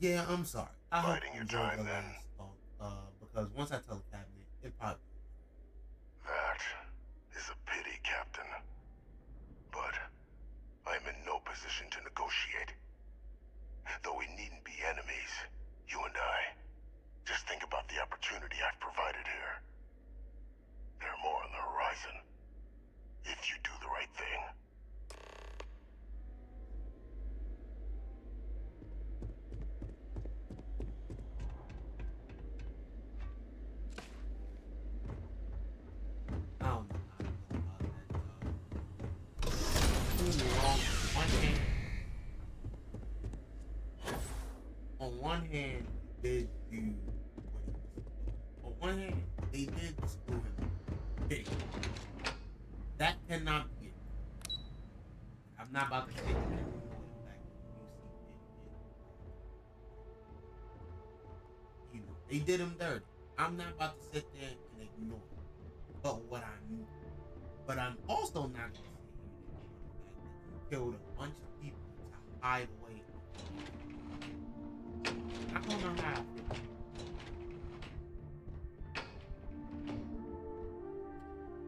Yeah, I'm sorry. I hope Biding you your enjoyed time the then. last talk. Because once I tell the cabinet, it probably. That is a pity, Captain. But I'm in no position to negotiate. Though we needn't be enemies, you and I. Just think about the opportunity I've provided here. There are more on the horizon. If you do the right thing. I don't know how I feel about that. Don't get me wrong. On one hand, he did do what he was supposed to. On one hand, they did screw him big. That cannot be it. I'm not about to take anything for the fact that UC they did him dirty. I'm not about to sit there and ignore it. But I'm also not going to sit here and ignore the fact that you killed a bunch of people to hide away. I don't know how I feel.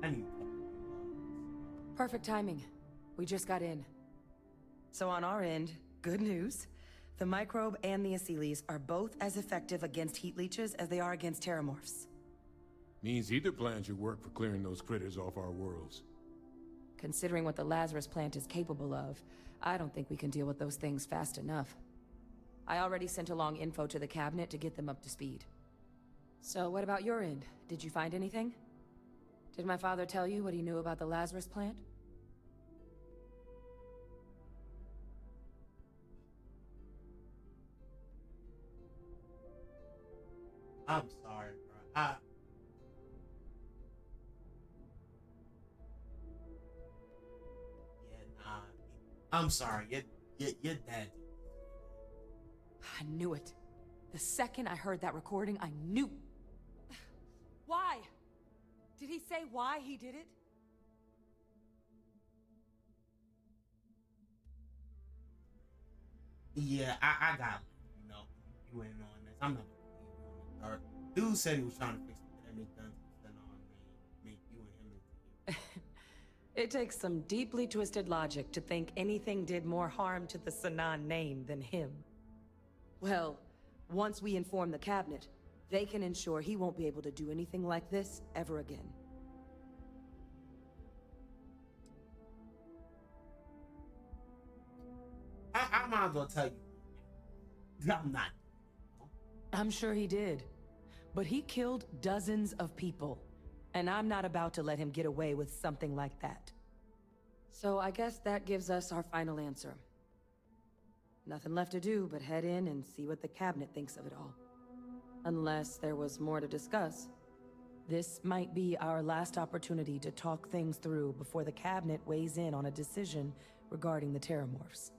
I need to talk to Perfect timing. We just got in. So on our end, good news. The microbe and the acyles are both as effective against heat leeches as they are against terramorphs. Means either plan should work for clearing those critters off our worlds. Considering what the Lazarus plant is capable of, I don't think we can deal with those things fast enough. I already sent along info to the cabinet to get them up to speed. So what about your end? Did you find anything? Did my father tell you what he knew about the Lazarus plant? I'm sorry, bro. Yeah, nah. I'm sorry. Your dad. I knew it. The second I heard that recording, I knew. Why? Did he say why he did it? Yeah, I got it. You know, you ain't on this. I'm not gonna leave you in the dark. Dude said he was trying to fix the damage done to the Senon make you and him into heroes. It takes some deeply twisted logic to think anything did more harm to the Sanan name than him. Well, once we inform the cabinet, they can ensure he won't be able to do anything like this ever again. I might as well tell you. I'm not. I'm sure he did. But he killed dozens of people. And I'm not about to let him get away with something like that. So I guess that gives us our final answer. Nothing left to do but head in and see what the cabinet thinks of it all. Unless there was more to discuss. This might be our last opportunity to talk things through before the cabinet weighs in on a decision regarding the terramorphs.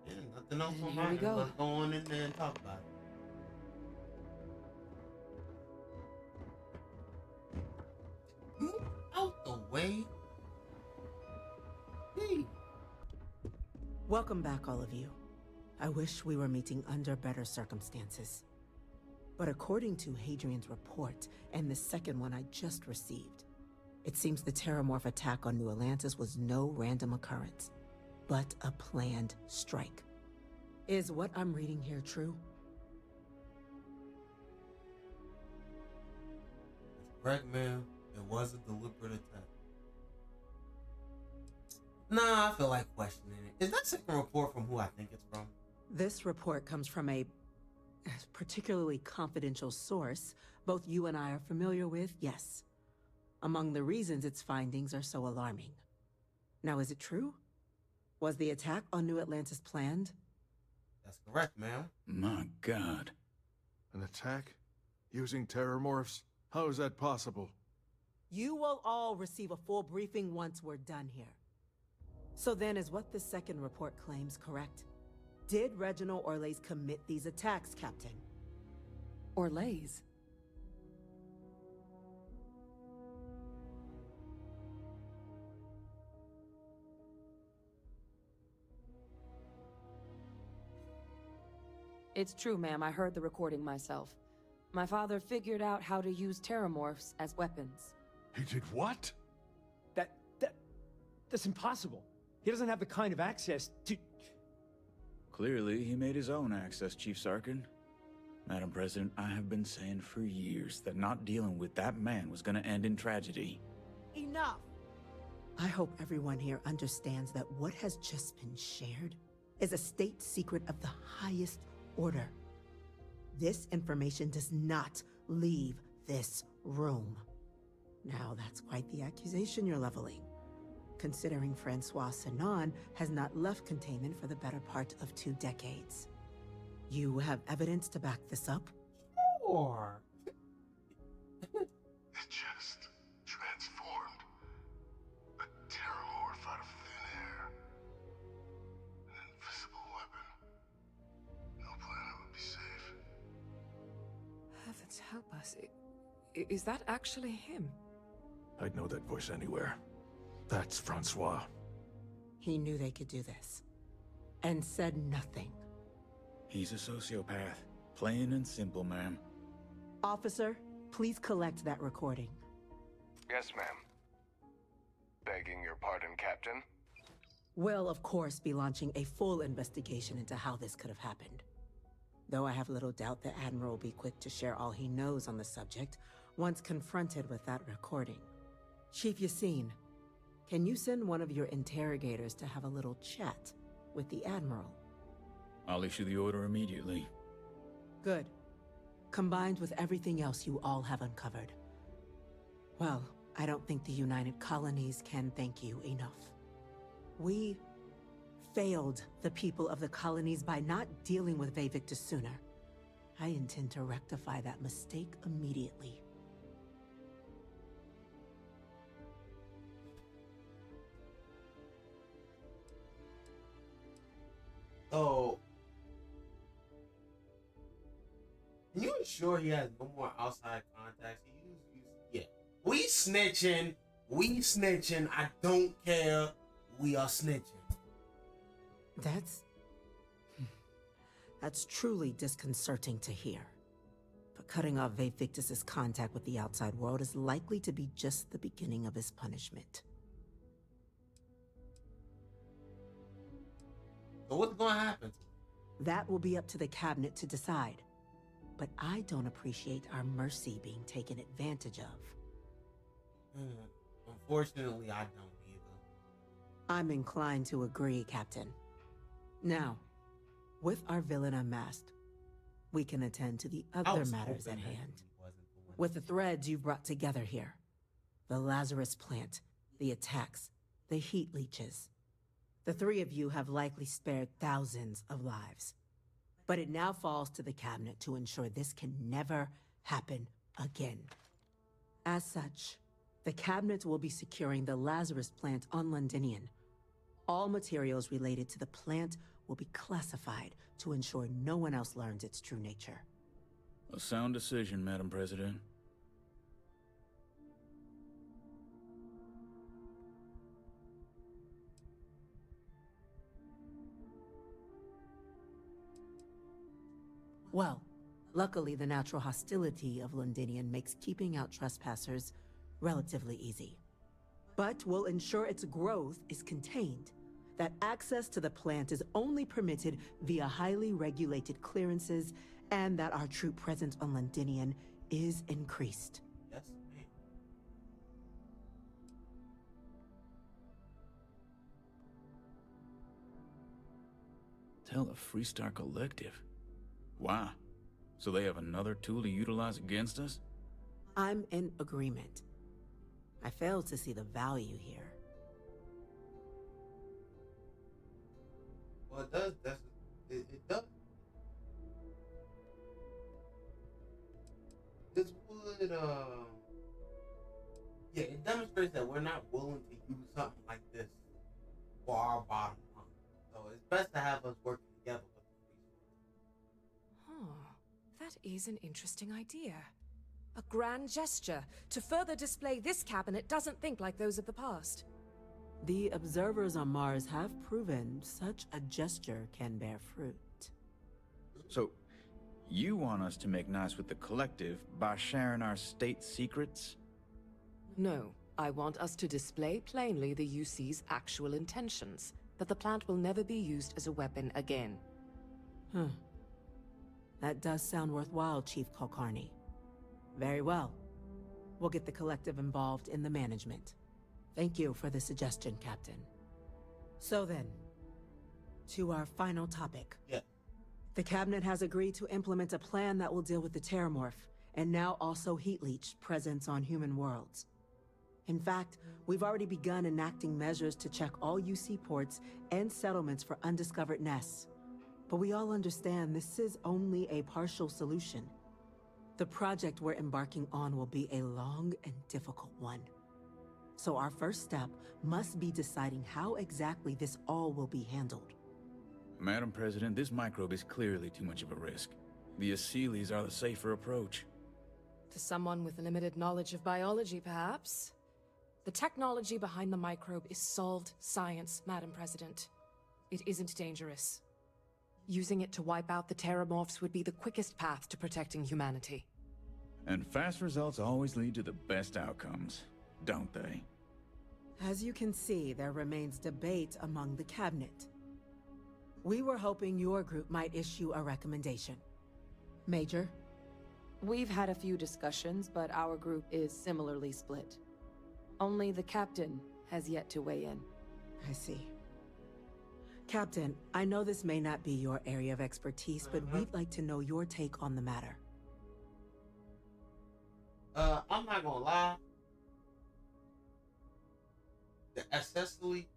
Yeah, nothing else And on here my we end. go. Let's go on in there and talk about it. Move out the way. Hey. Welcome back, all of you. I wish we were meeting under better circumstances. But according to Hadrian's report, and the second one I just received, it seems the Terramorph attack on New Atlantis was no random occurrence, but a planned strike. Is what I'm reading here true? That's correct, ma'am. It was a deliberate attack. Nah, I feel like questioning it. Is that second report from who I think it's from? This report comes from a particularly confidential source both you and I are familiar with, yes. Among the reasons its findings are so alarming. Now, is it true? Was the attack on New Atlantis planned? That's correct, ma'am. My God. An attack? Using terramorphs? How is that possible? You will all receive a full briefing once we're done here. So then, is what the second report claims correct? Did Reginald Orlays commit these attacks, Captain? Orlays? It's true, ma'am. I heard the recording myself. My father figured out how to use terramorphs as weapons. He did what? That's impossible. He doesn't have the kind of access to... Clearly, he made his own access, Chief Sarkin. Madam President, I have been saying for years that not dealing with that man was gonna end in tragedy. Enough! I hope everyone here understands that what has just been shared is a state secret of the highest order. This information does not leave this room. Now, that's quite the accusation you're leveling, considering Francois Sinon has not left containment for the better part of 2 decades. You have evidence to back this up? Or It just transformed. A terramorph out of thin air. An invisible weapon. No planet would be safe. Heavens help us. Is that actually him? I'd know that voice anywhere. That's Francois. He knew they could do this, and said nothing. He's a sociopath. Plain and simple, ma'am. Officer, please collect that recording. Yes, ma'am. Begging your pardon, Captain. We'll, of course, be launching a full investigation into how this could have happened. Though I have little doubt the Admiral will be quick to share all he knows on the subject once confronted with that recording. Chief Yassine, can you send one of your interrogators to have a little chat with the Admiral? I'll issue the order immediately. Good. Combined with everything else you all have uncovered. Well, I don't think the United Colonies can thank you enough. We failed the people of the colonies by not dealing with Vayvictus sooner. I intend to rectify that mistake immediately. so, can you ensure he has no more outside contacts? Yeah. We snitching. I don't care. We are snitching. That's truly disconcerting to hear. But cutting off Vayvictus's contact with the outside world is likely to be just the beginning of his punishment. So what's gonna happen? That will be up to the cabinet to decide. But I don't appreciate our mercy being taken advantage of. Unfortunately, I don't either. I'm inclined to agree, Captain. Now, with our villain unmasked, we can attend to the other matters at hand. With the threads you've brought together here, the Lazarus plant, the attacks, the heat leeches, the 3 of you have likely spared thousands of lives. But it now falls to the cabinet to ensure this can never happen again. As such, the cabinet will be securing the Lazarus plant on Londinian. All materials related to the plant will be classified to ensure no one else learns its true nature. A sound decision, Madam President. Well, luckily the natural hostility of Londinian makes keeping out trespassers relatively easy. But we'll ensure its growth is contained, that access to the plant is only permitted via highly regulated clearances, and that our troop presence on Londinian is increased. Yes, ma'am. Tell the Freestar Collective. Wow. So they have another tool to utilize against us? I'm in agreement. I fail to see the value here. Well, it does. It does. This would, yeah, it demonstrates that we're not willing to use something like this for our bottom line. So it's best to have us working together with the police. That is an interesting idea. A grand gesture to further display this cabinet doesn't think like those of the past. The observers on Mars have proven such a gesture can bear fruit. So, You want us to make nice with the collective by sharing our state secrets? No, I want us to display plainly the UC's actual intentions, that the plant will never be used as a weapon again. That does sound worthwhile, Chief Kulkarni. Very well. We'll get the collective involved in the management. Thank you for the suggestion, Captain. So then, to our final topic. Yeah. The Cabinet has agreed to implement a plan that will deal with the Terramorph, and now also Heat Leech presence on human worlds. In fact, we've already begun enacting measures to check all UC ports and settlements for undiscovered nests. But we all understand this is only a partial solution. The project we're embarking on will be a long and difficult one. So our first step must be deciding how exactly this all will be handled. Madam President, this microbe is clearly too much of a risk. The Aseles are the safer approach. To someone with limited knowledge of biology, perhaps? The technology behind the microbe is solved science, Madam President. It isn't dangerous. Using it to wipe out the Terramorphs would be the quickest path to protecting humanity. And fast results always lead to the best outcomes, don't they? As you can see, there remains debate among the Cabinet. We were hoping your group might issue a recommendation. Major? We've had a few discussions, but our group is similarly split. Only the captain has yet to weigh in. I see. Captain, I know this may not be your area of expertise, but we'd like to know your take on the matter. I'm not gonna lie. The accessory,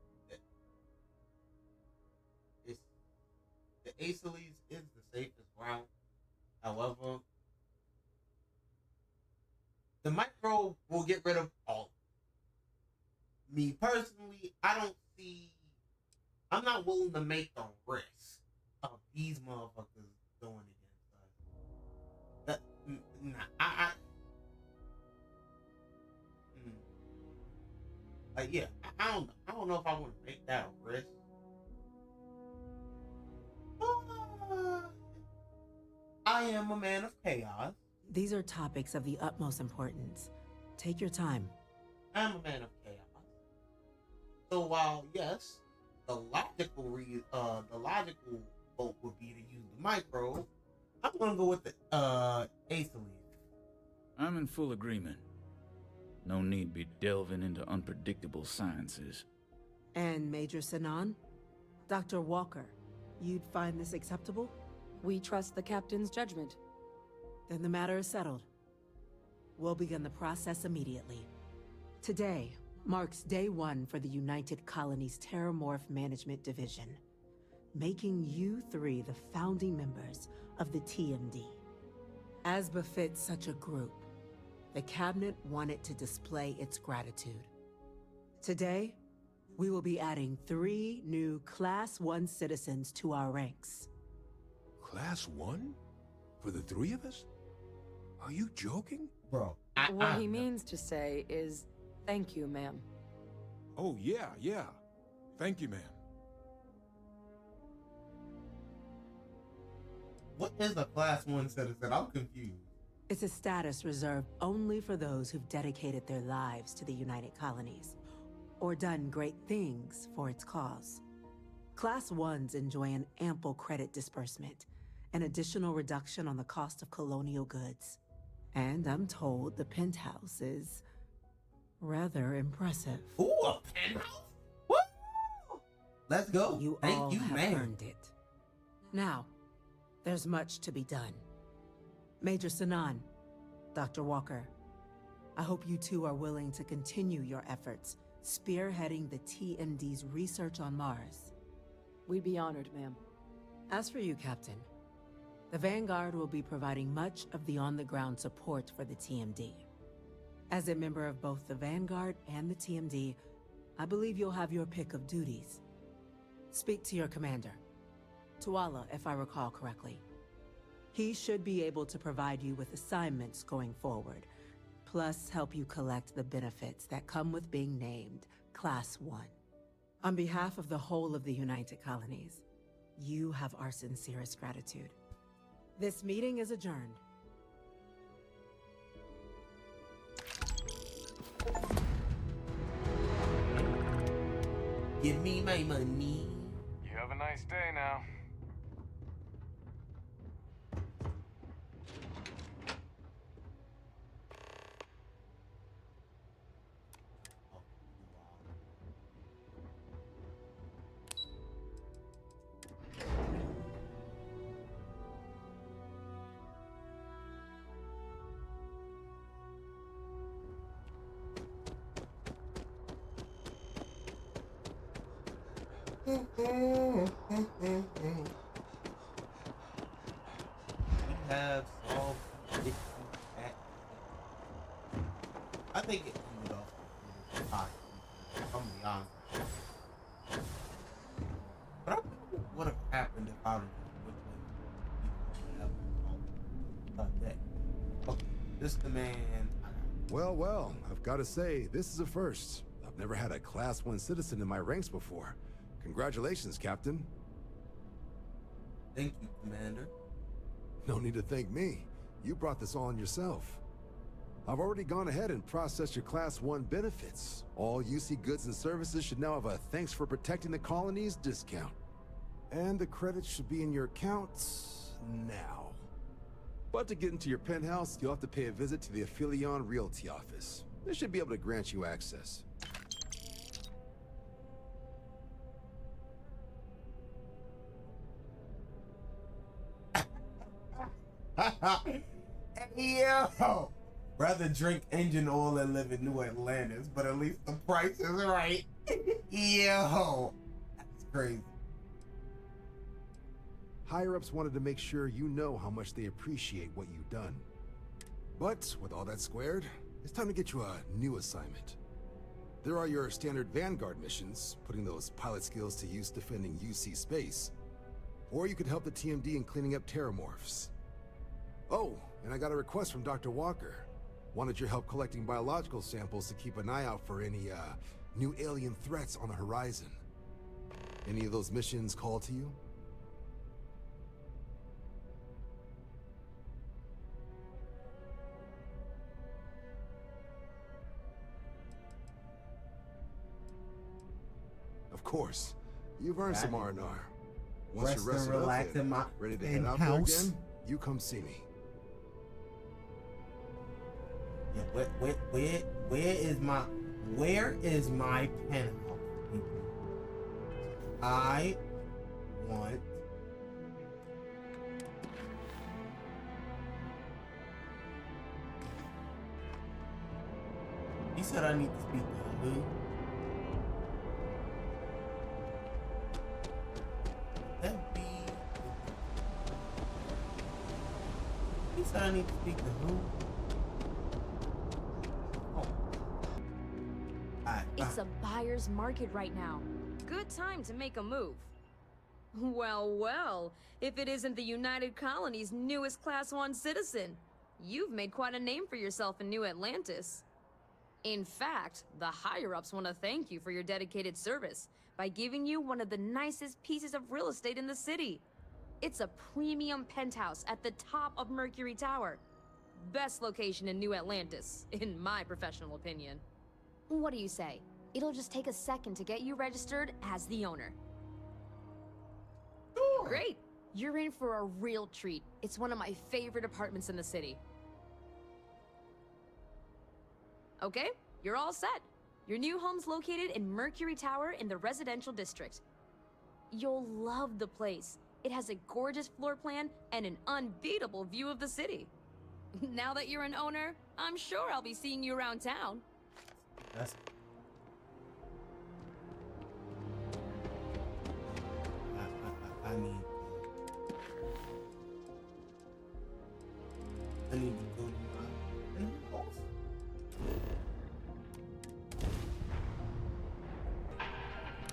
the Aceles is the safest route. However, the microbe will get rid of all. Me personally, I'm not willing to make the risk of these motherfuckers going against us. I don't know if I want to make that a risk. I am a man of chaos. These are topics of the utmost importance. Take your time. I'm a man of chaos. So while yes, the logical vote would be to use the microbe, I'm gonna go with the Aethelene. I'm in full agreement. No need be delving into unpredictable sciences. And Major Sinan? Dr. Walker, you'd find this acceptable? We trust the captain's judgment. Then the matter is settled. We'll begin the process immediately. Today marks day one for the United Colonies Terramorph Management Division, making you three the founding members of the TMD. As befits such a group, the Cabinet wanted to display its gratitude. Today, we will be adding 3 new Class 1 citizens to our ranks. Class 1? For the 3 of us? Are you joking? Bro, What he means to say is, thank you, ma'am. Oh, yeah. Thank you, ma'am. What is a class 1 citizen? I'm confused. It's a status reserved only for those who've dedicated their lives to the United Colonies, or done great things for its cause. Class 1s enjoy an ample credit disbursement, an additional reduction on the cost of colonial goods. And I'm told the penthouse is rather impressive. Ooh, a penthouse? Woo! Let's go. You Thank all you, have man. earned it. Now, there's much to be done. Major Sinan, Dr. Walker, I hope you two are willing to continue your efforts, spearheading the TMD's research on Mars. We'd be honored, ma'am. As for you, Captain, the Vanguard will be providing much of the on-the-ground support for the TMD. As a member of both the Vanguard and the TMD, I believe you'll have your pick of duties. Speak to your commander, Tuala, if I recall correctly. He should be able to provide you with assignments going forward, plus help you collect the benefits that come with being named Class 1. On behalf of the whole of the United Colonies, you have our sincerest gratitude. This meeting is adjourned. Give me my money. You have a nice day now. We have solved the issue at I think it ended off with high. I'm gonna be honest. But I don't know what would have happened if I would have that. Okay, this is the man. Well, well, I've got to say, this is a first. I've never had a Class 1 citizen in my ranks before. Congratulations, Captain. Thank you, Commander. No need to thank me. You brought this all on yourself. I've already gone ahead and processed your Class 1 benefits. All UC goods and services should now have a thanks for protecting the colonies discount. And the credits should be in your accounts now. But to get into your penthouse, you'll have to pay a visit to the Aphelion Realty office. They should be able to grant you access. Yo! Rather drink engine oil and live in New Atlantis, but at least the price is right. Yo! That's crazy. Higher-ups wanted to make sure you know how much they appreciate what you've done. But with all that squared, it's time to get you a new assignment. There are your standard Vanguard missions, putting those pilot skills to use defending UC space. Or you could help the TMD in cleaning up terramorphs. Oh, and I got a request from Dr. Walker. Wanted your help collecting biological samples to keep an eye out for any, new alien threats on the horizon. Any of those missions call to you? Of course. You've earned some R&R. Once you're rested up and ready to head out there again, you come see me. Yeah, where is my penthouse, people? I want He said I need to speak to who? That be He said I need to speak to who? It's a buyer's market right now. Good time to make a move. Well, well, if it isn't the United Colony's newest Class 1 citizen. You've made quite a name for yourself in New Atlantis. In fact, the higher-ups want to thank you for your dedicated service by giving you one of the nicest pieces of real estate in the city. It's a premium penthouse at the top of Mercury Tower. Best location in New Atlantis, in my professional opinion. What do you say? It'll just take a second to get you registered as the owner. Sure. Great! You're in for a real treat. It's one of my favorite apartments in the city. Okay, you're all set. Your new home's located in Mercury Tower in the residential district. You'll love the place. It has a gorgeous floor plan and an unbeatable view of the city. Now that you're an owner, I'm sure I'll be seeing you around town. That's I need to go to my house.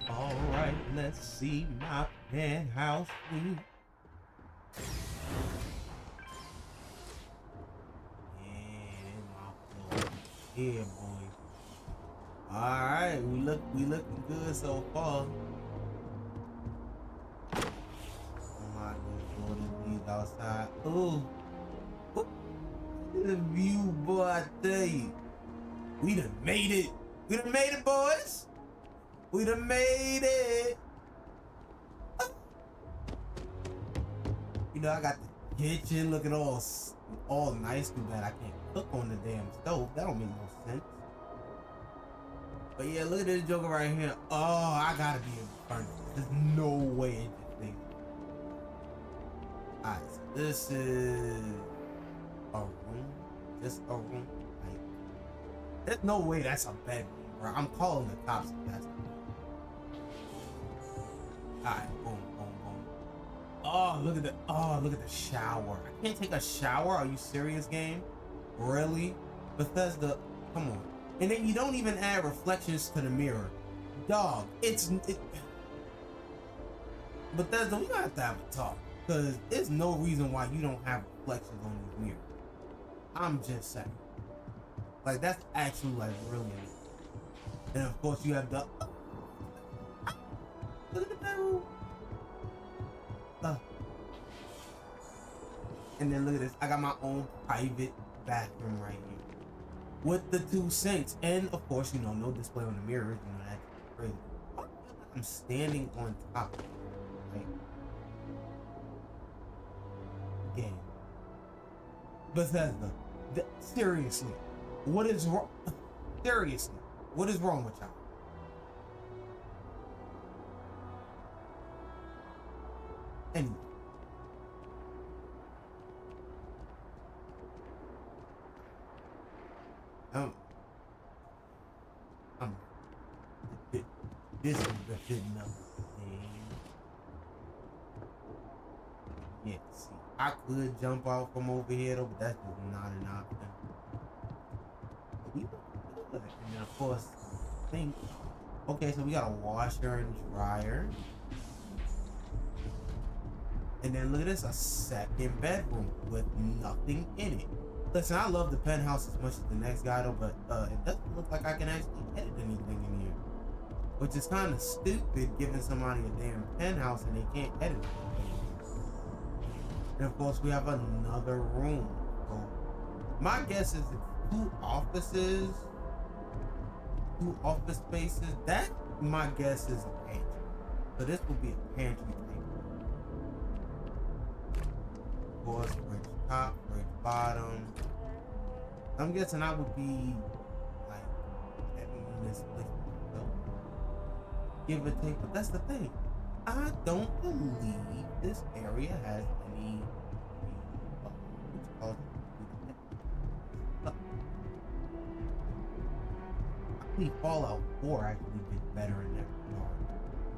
All right, let's see my penthouse suite. Yeah, my floor. Yeah, boy. All right, we looking good so far. I'm not gonna go to these outside. Ooh. Ooh. The view, boy, I tell you. We done made it. We done made it, boys. We done made it. You know, I got the kitchen looking all nice. Too bad I can't cook on the damn stove. That don't make no sense. But yeah, look at this joker right here. Oh, I gotta be able to burn it. There's no way it just thinks. Alright, so this is a room. Just a room. Like, there's no way that's a bedroom, bro. I'm calling the cops if that's the Alright, boom, boom, boom. Oh, look at the shower. I can't take a shower. Are you serious, game? Really? Bethesda, come on. And then you don't even add reflections to the mirror. Dog, Bethesda, we gotta have to have a talk. Because there's no reason why you don't have reflections on these mirrors. I'm just saying. Like, that's actually, like, really amazing. And of course, you have the... Look at the bedroom. And then look at this. I got my own private bathroom right here. With the 2 sinks. And, of course, you know, no display on the mirrors. You know, that's crazy. I'm standing on top of it, right? Game. Bethesda. Seriously. What is wrong? Seriously. What is wrong with y'all? Anyway. This is the good enough thing. Yeah, see, I could jump out from over here though, but that's just not an option. But we look good. And then of course, think. Okay, so we got a washer and dryer. And then look at this, a second bedroom with nothing in it. Listen, I love the penthouse as much as the next guy though, but it doesn't look like I can actually edit anything in here. Which is kind of stupid giving somebody a damn penthouse and they can't edit it. And of course we have another room. So my guess is it's 2 offices, 2 office spaces. That, my guess, is a pantry. So this will be a pantry type. Of course, fridge top, fridge bottom. I'm guessing I would be like in this place. Give or take, but that's the thing. I don't believe this area has any I believe Fallout 4 actually did better in that regard.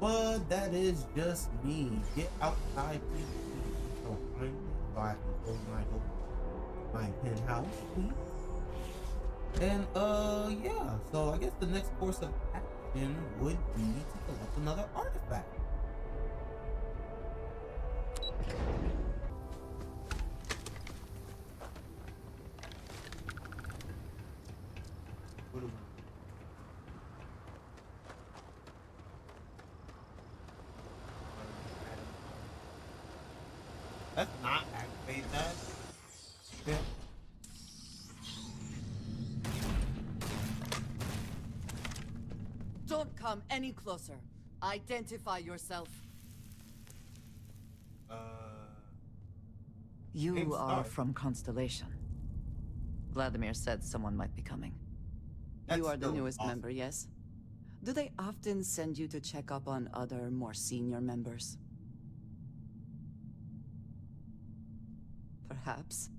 But that is just me. Get outside, please. So finally, so I can close my penthouse, please. And yeah. So I guess the next course of action would be to collect another artifact. What do we... Let's not activate that. Yeah. Don't come any closer. Identify yourself. You are from Constellation. Vladimir said someone might be coming. You are the newest member, yes? Do they often send you to check up on other, more senior members? Perhaps.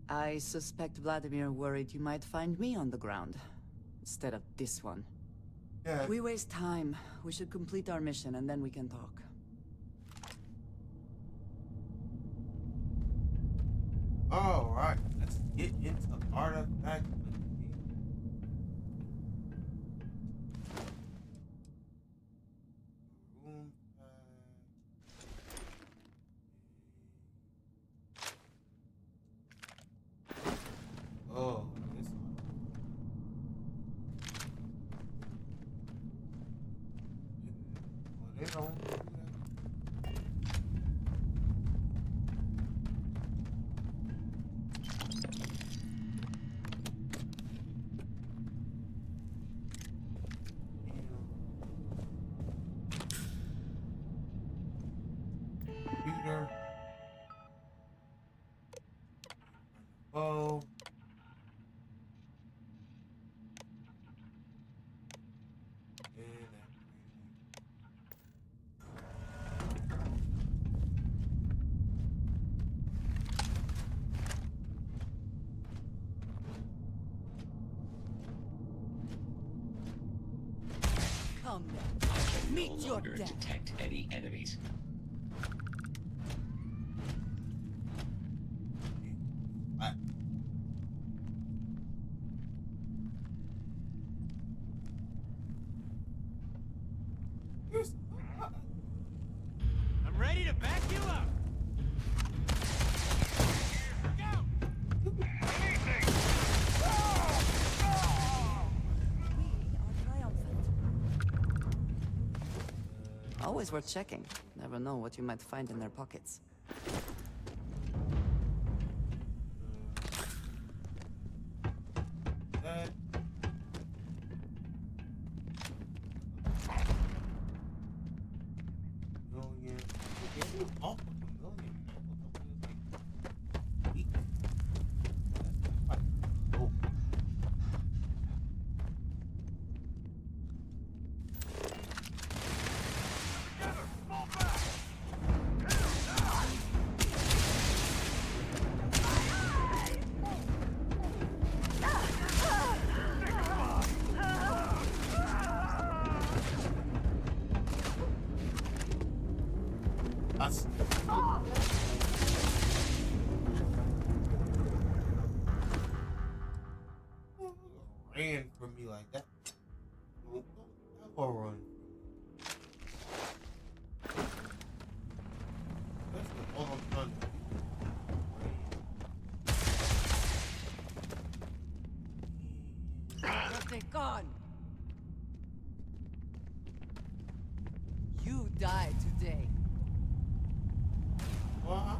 I suspect Vladimir worried you might find me on the ground, instead of this one. Yeah. We waste time. We should complete our mission and then we can talk. Alright, let's get into artifact. Oh, this one. Well, they don't do that. Computer. Oh. Come then. Meet your death. Detect any enemies. I'm ready to back you up. Always worth checking. Never know what you might find in their pockets. Us. Ran from me like that. Or run. That's all I'm trying to do. They're gone. You die today. Well,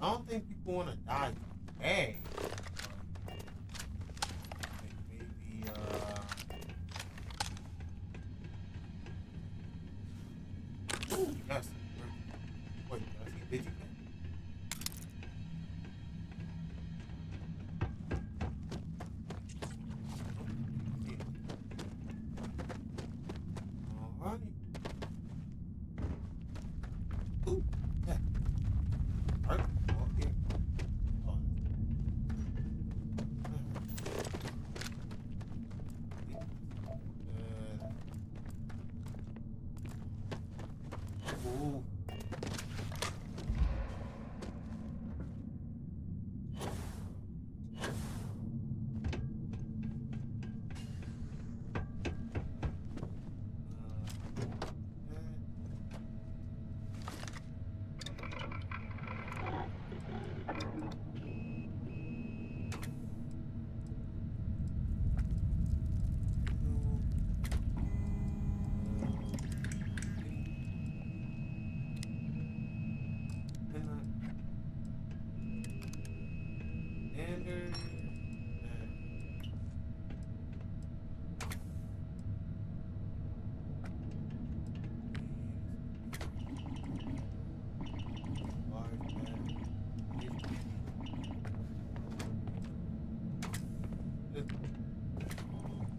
I don't think people want to die today. Maybe, ooh, yes. Wait, did I see Digimon? Alrighty. Ooh, yeah. Alright, well, here. Oh, ooh.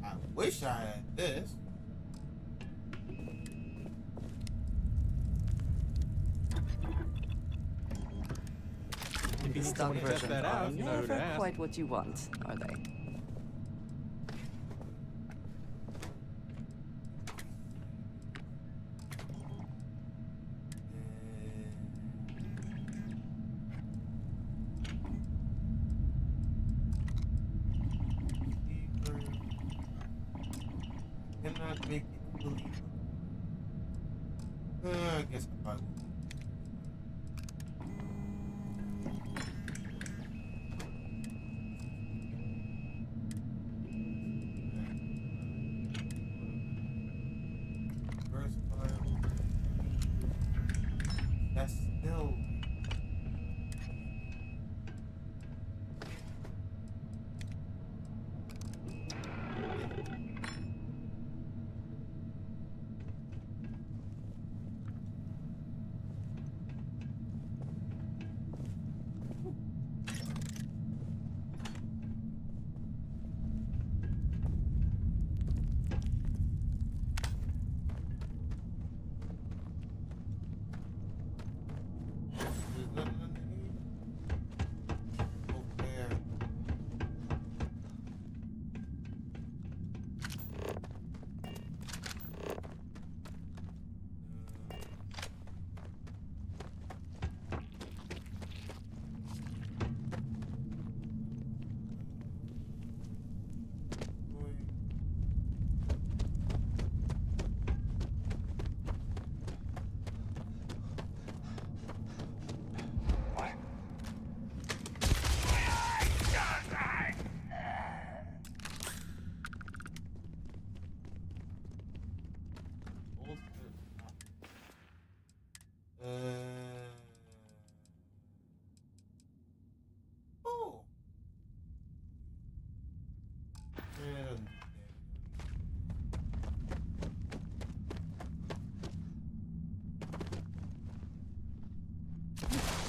I wish I had this. If you need Stock someone to test versions that are out, you know who to never ask. quite what you want, are they? Cannot make it believe. I guess I probably will. First file. That's still.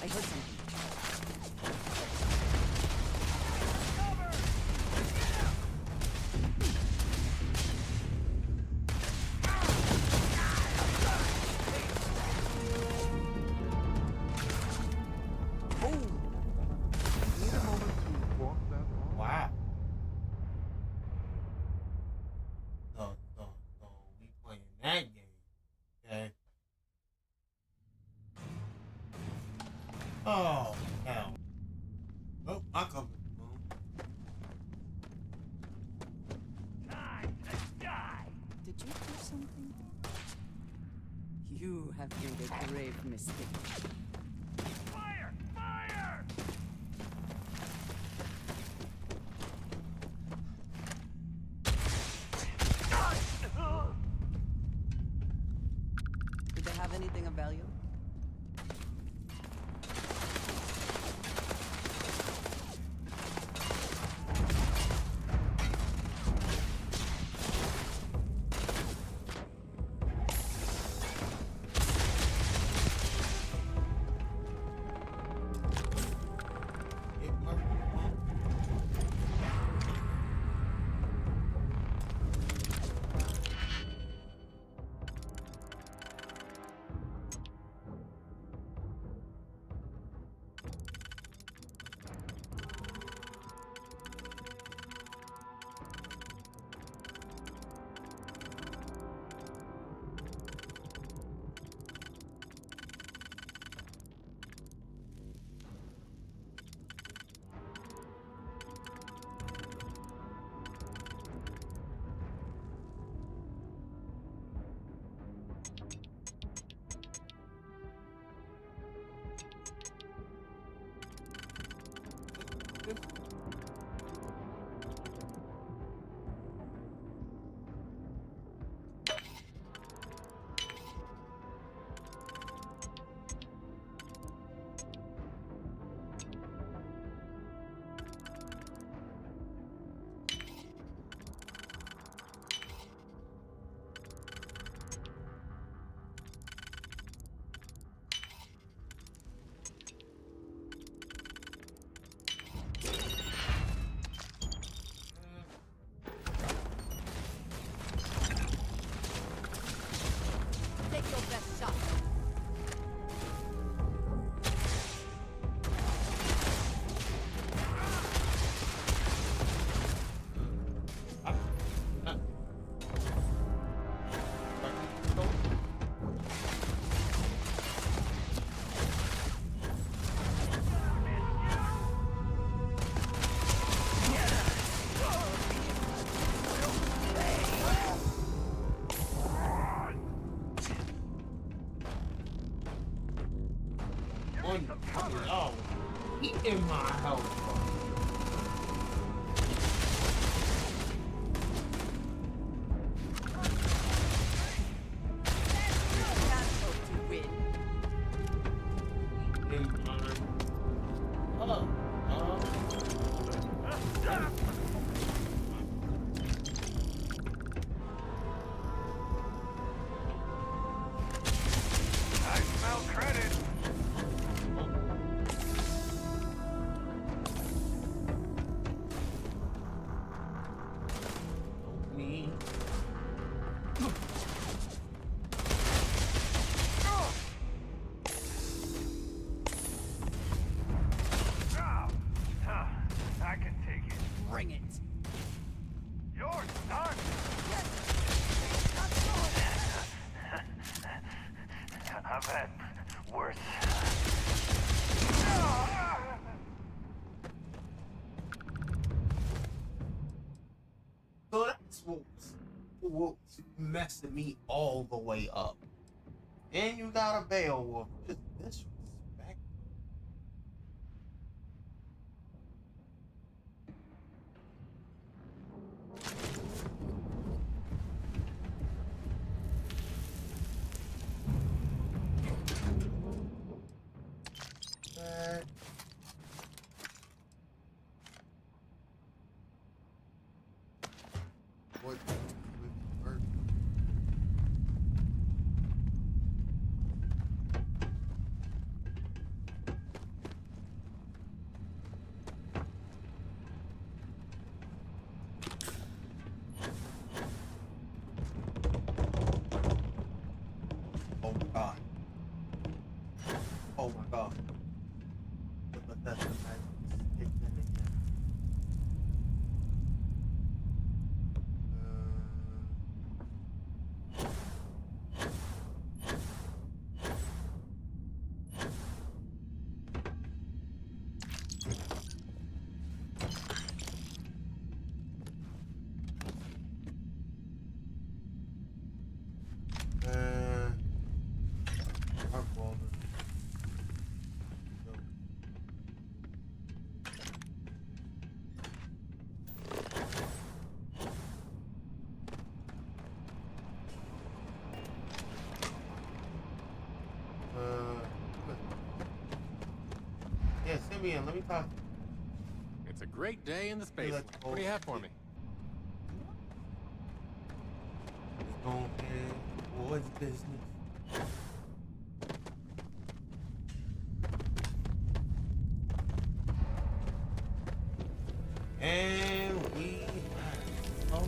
I heard something. Wow. So we playing that game, okay? Oh hell! Oh, my cover's blown. Did you do something? You have made a grave mistake. Fire! Fire! Do they have anything of value? Take your best shot. Oh, he in my health. I smell credit. Me. I can take it. Bring it. You're done. I've had worse. So that's what's messing me all the way up. And you got a Beowulf. Just disrespect. What? Oh my god. Oh my god. But that's the nice kicked in again. Yeah, send me in. Let me talk. It's a great day in the space. What do you have for me? Let's go ahead. What's business? And we have. Oh.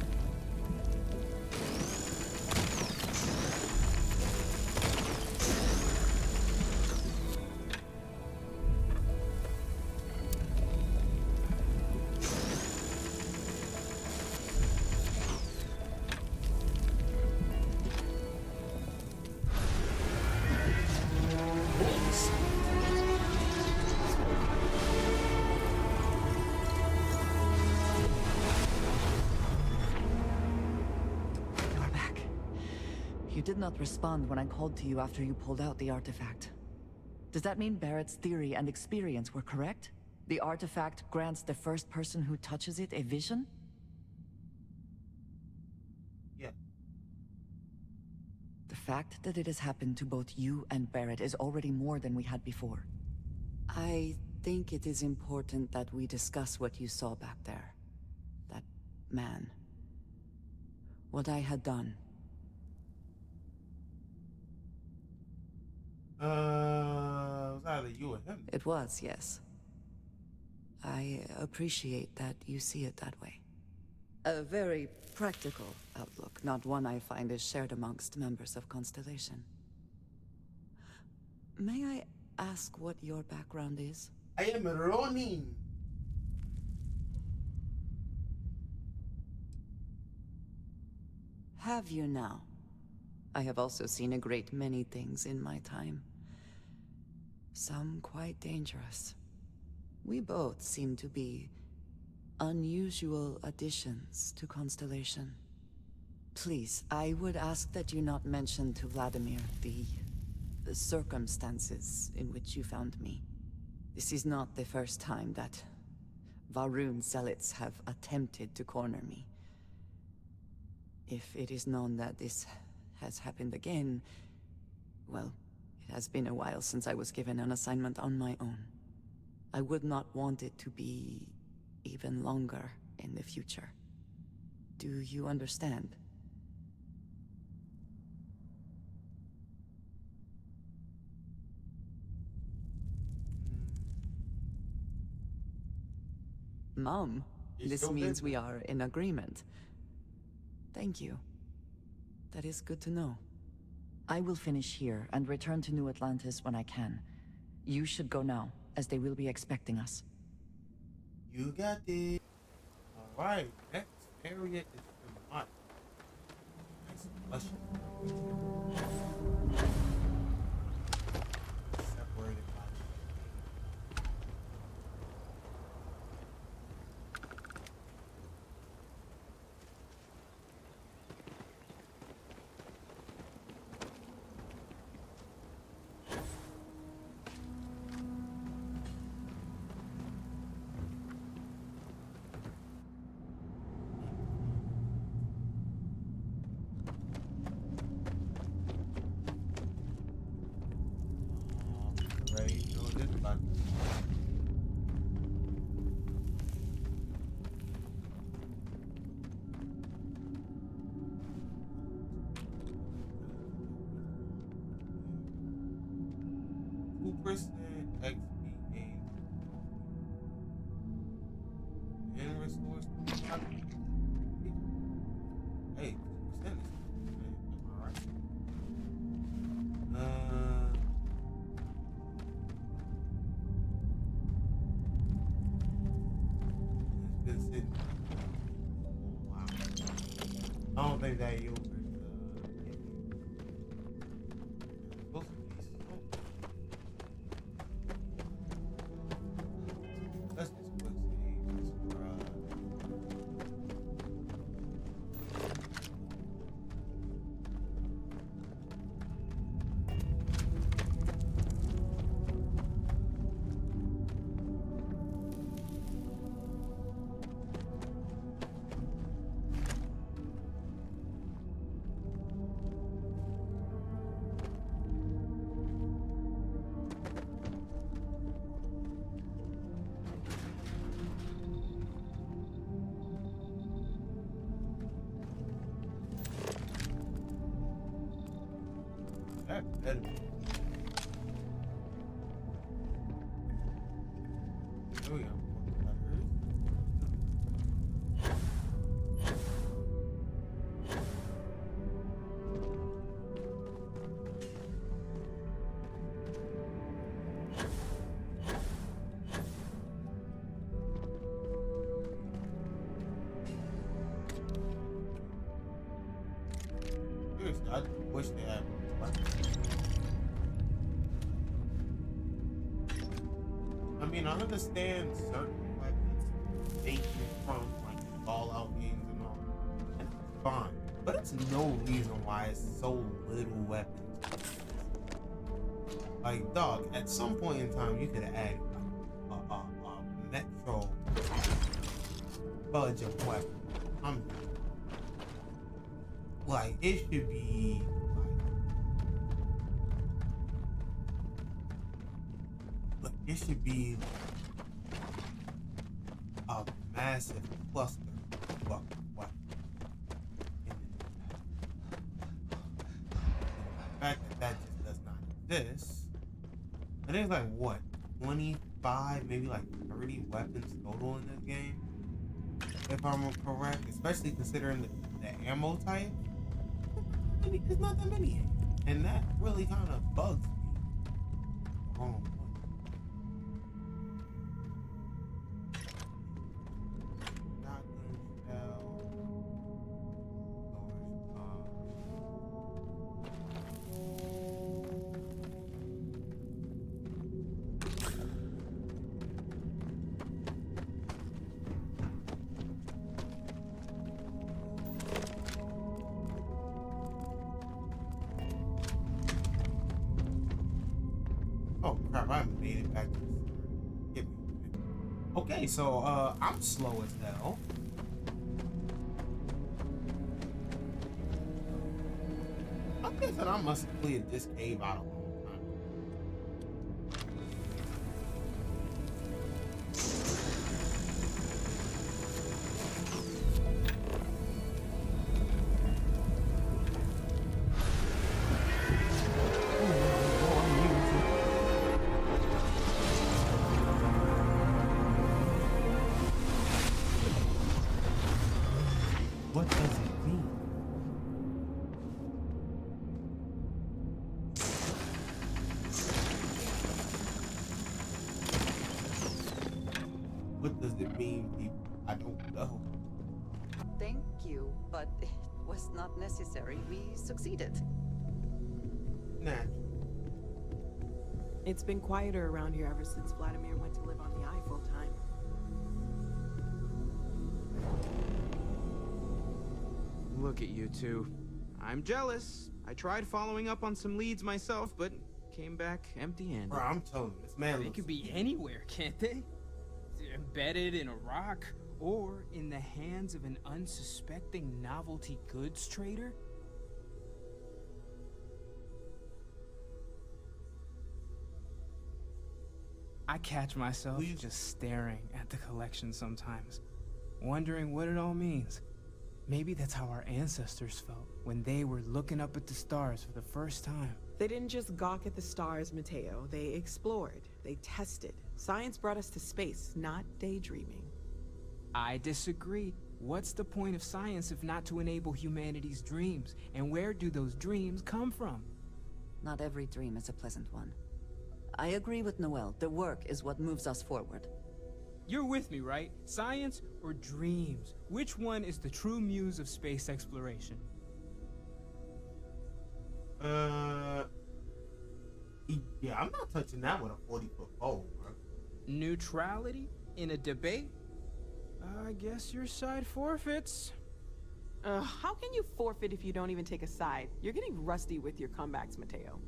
You're back. You did not respond when I called to you after you pulled out the artifact. Does that mean Barrett's theory and experience were correct? The artifact grants the first person who touches it a vision? Yeah. The fact that it has happened to both you and Barrett is already more than we had before. I think it is important that we discuss what you saw back there. That man. What I had done. It was either you or him. It was, yes. I appreciate that you see it that way. A very practical outlook, not one I find is shared amongst members of Constellation. May I ask what your background is? I am Ronin. Have you now? I have also seen a great many things in my time. Some quite dangerous. We both seem to be unusual additions to Constellation. Please, I would ask that you not mention to Vladimir the circumstances in which you found me. This is not the first time that Varun zealots have attempted to corner me. If it is known that this has happened again, well, it has been a while since I was given an assignment on my own. I would not want it to be even longer in the future. Do you understand? Mom, this means we are in agreement. Thank you. That is good to know. I will finish here and return to New Atlantis when I can. You should go now, as they will be expecting us. You got it. Alright, next area is unlocked. Nice question. Separated by XP gain and restores 25. Hey, 2% is am I right? save that you. Let's just quick that better be. There we go. Seriously, I wish they had. I mean, I understand certain weapons make you from like Fallout games and all, and it's fine. But it's no reason why it's so little weapons. Like, dog, at some point in time, you could add a metro budge of weapons. Like, it should be like, it should be a massive cluster of weapons. The fact that that just does not exist, and there's like what, 25, maybe like 30 weapons total in this game, if I'm correct, especially considering the ammo type. There's not that many, and that really kind of bugs me. Wrong way. Shotgun shell. Oh crap, I made it back to the start. Get me. Okay, so I'm slow as hell. I'm guessing I must have cleared this cave out a long time. What does it mean? What does it mean, people? I don't know. Thank you, but it was not necessary. We succeeded. Natural. It's been quieter around here ever since Vladimir went to live on the eye full time. Look at you two. I'm jealous. I tried following up on some leads myself, but came back empty-handed. Bro, I'm telling you, this man They looks could be anywhere, can't they? Embedded in a rock, or in the hands of an unsuspecting novelty goods trader? I catch myself just staring at the collection sometimes, wondering what it all means. Maybe that's how our ancestors felt when they were looking up at the stars for the first time. They didn't just gawk at the stars, Mateo. They explored. They tested. Science brought us to space, not daydreaming. I disagree. What's the point of science if not to enable humanity's dreams? And where do those dreams come from? Not every dream is a pleasant one. I agree with Noel. The work is what moves us forward. You're with me, right? Science or dreams? Which one is the true muse of space exploration? Yeah, I'm not touching that with a 40-foot pole, bro. Neutrality in a debate? I guess your side forfeits. How can you forfeit if you don't even take a side? You're getting rusty with your comebacks, Mateo.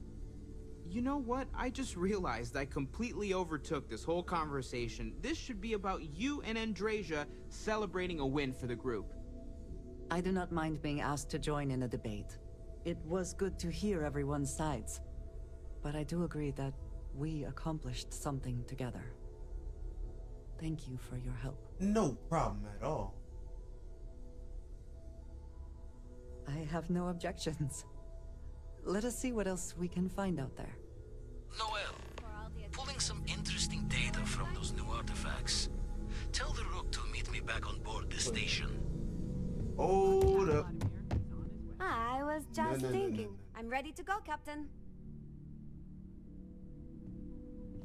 You know what? I just realized I completely overtook this whole conversation. This should be about you and Andrasia celebrating a win for the group. I do not mind being asked to join in a debate. It was good to hear everyone's sides. But I do agree that we accomplished something together. Thank you for your help. No problem at all. I have no objections. Let us see what else we can find out there. Noel, pulling some interesting data from those new artifacts. Tell the Rook to meet me back on board the station. Hold up. I was just No. thinking. I'm ready to go, Captain.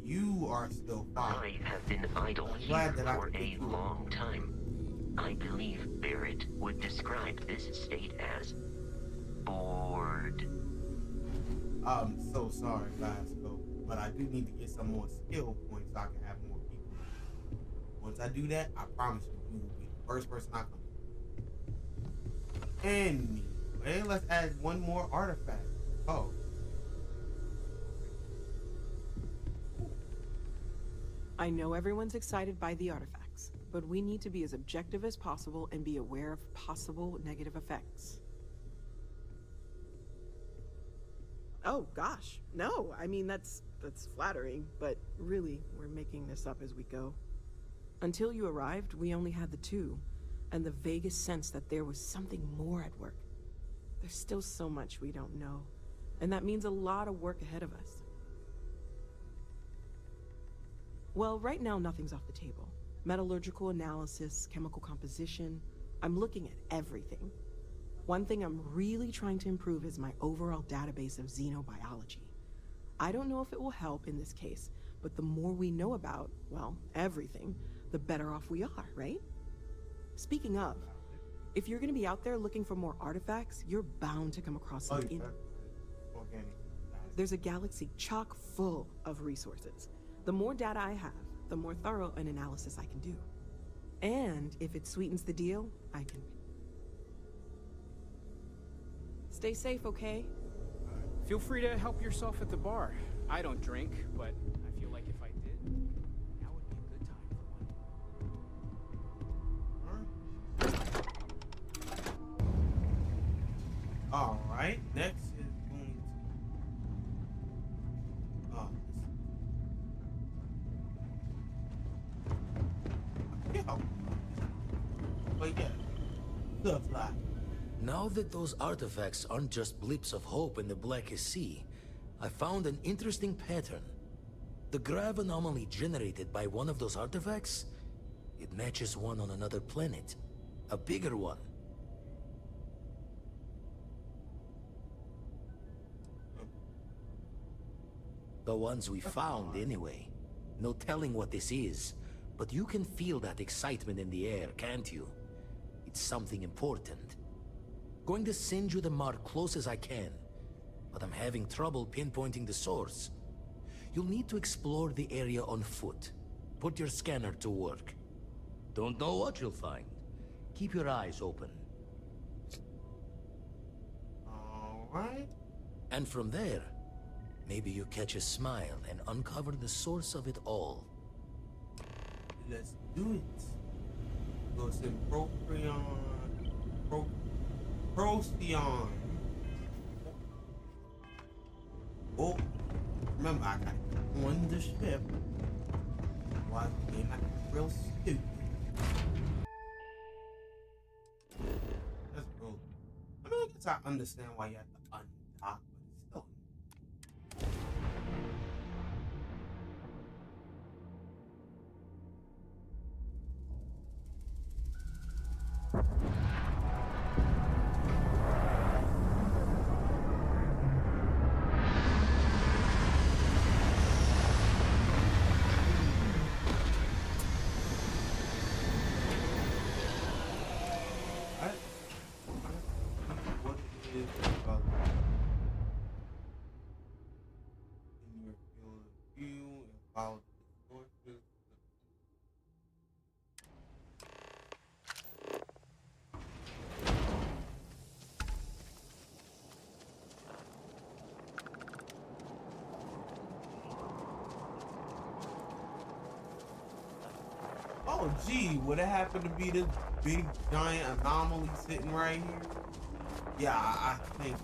You are still fine. I have been idle here for a long time. I believe Barrett would describe this state as bored. I'm so sorry, guys, but I do need to get some more skill points so I can have more people. Once I do that, I promise you, you will be the first person I come to. Anyway, let's add one more artifact. Oh. I know everyone's excited by the artifacts, but we need to be as objective as possible and be aware of possible negative effects. Oh gosh, no, I mean that's flattering, but really, we're making this up as we go. Until you arrived, we only had the two, and the vaguest sense that there was something more at work. There's still so much we don't know, and that means a lot of work ahead of us. Well, right now nothing's off the table. Metallurgical analysis, chemical composition, I'm looking at everything. One thing I'm really trying to improve is my overall database of xenobiology. I don't know if it will help in this case, but the more we know about, well, everything, the better off we are, right? Speaking of, if you're gonna be out there looking for more artifacts, you're bound to come across some There's a galaxy chock full of resources. The more data I have, the more thorough an analysis I can do. And if it sweetens the deal, I can... Stay safe, okay? Feel free to help yourself at the bar. I don't drink, but I feel like if I did, now would be a good time for one. Alright, next is going to... Oh, yeah. But yeah, good fly. Now that those artifacts aren't just blips of hope in the blackest sea, I found an interesting pattern. The grav anomaly generated by one of those artifacts, it matches one on another planet. A bigger one. The ones we found, anyway. No telling what this is, but you can feel that excitement in the air, can't you? It's something important. Going to send you the mark close as I can, but I'm having trouble pinpointing the source. You'll need to explore the area on foot. Put your scanner to work. Don't know what you'll find. Keep your eyes open. Alright. And from there, maybe you catch a smile and uncover the source of it all. Let's do it. Go to Procyon. Oh, remember I got on the ship. Why am I real stupid? That's real. I mean, I guess I understand why you have to undock, but still. Oh, gee, would it happen to be this big giant anomaly sitting right here? Yeah, I think.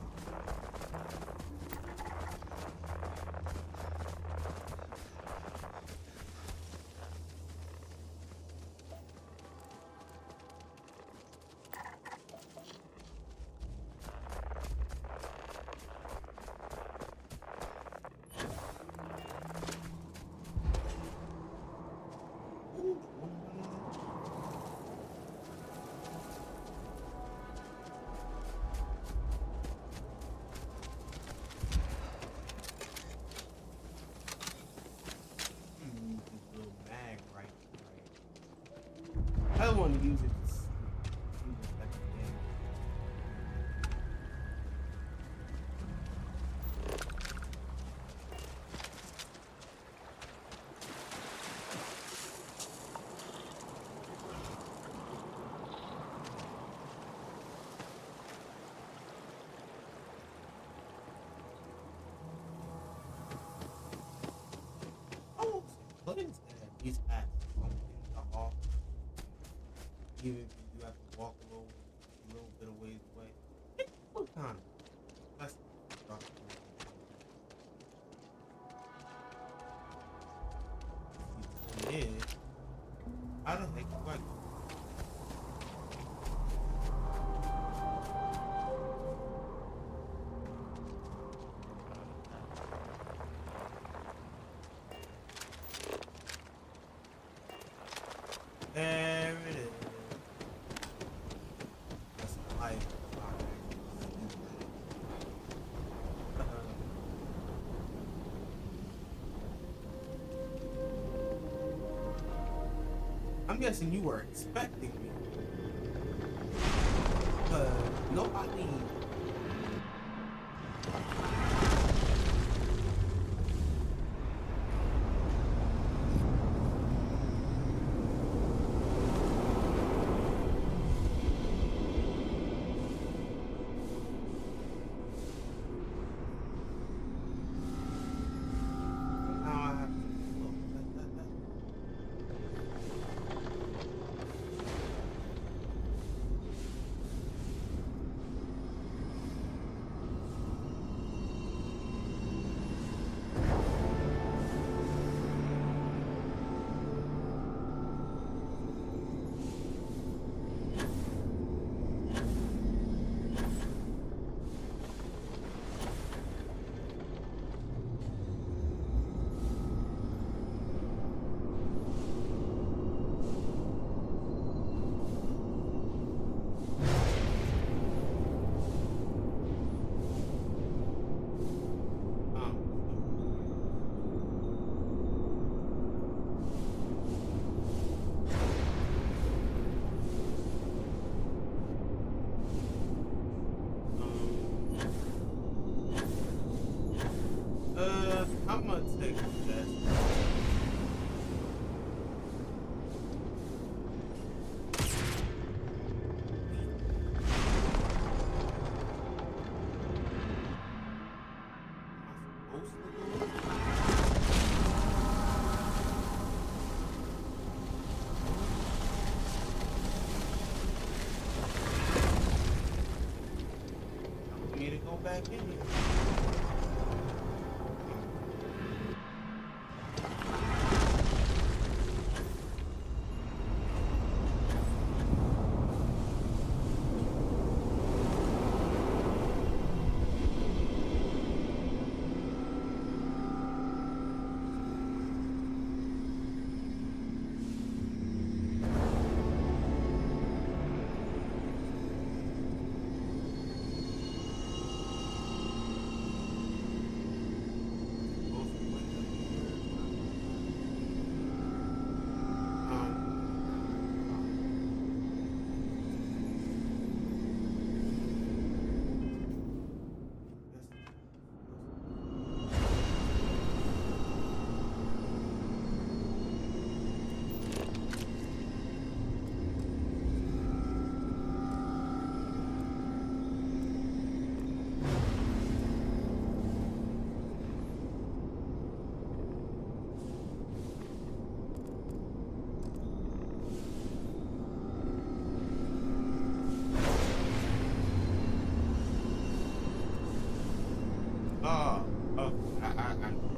I don't want to use it. Oh, what is that? These hats don't get off. Even if you have to walk a little bit of ways away. What kind? That's it is. How the heck do I go? There it is. That's a light. I'm guessing you were expecting me. Nobody. I'm gonna take that. Me to go back in here. No, I got it.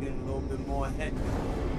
Getting a little bit more hectic.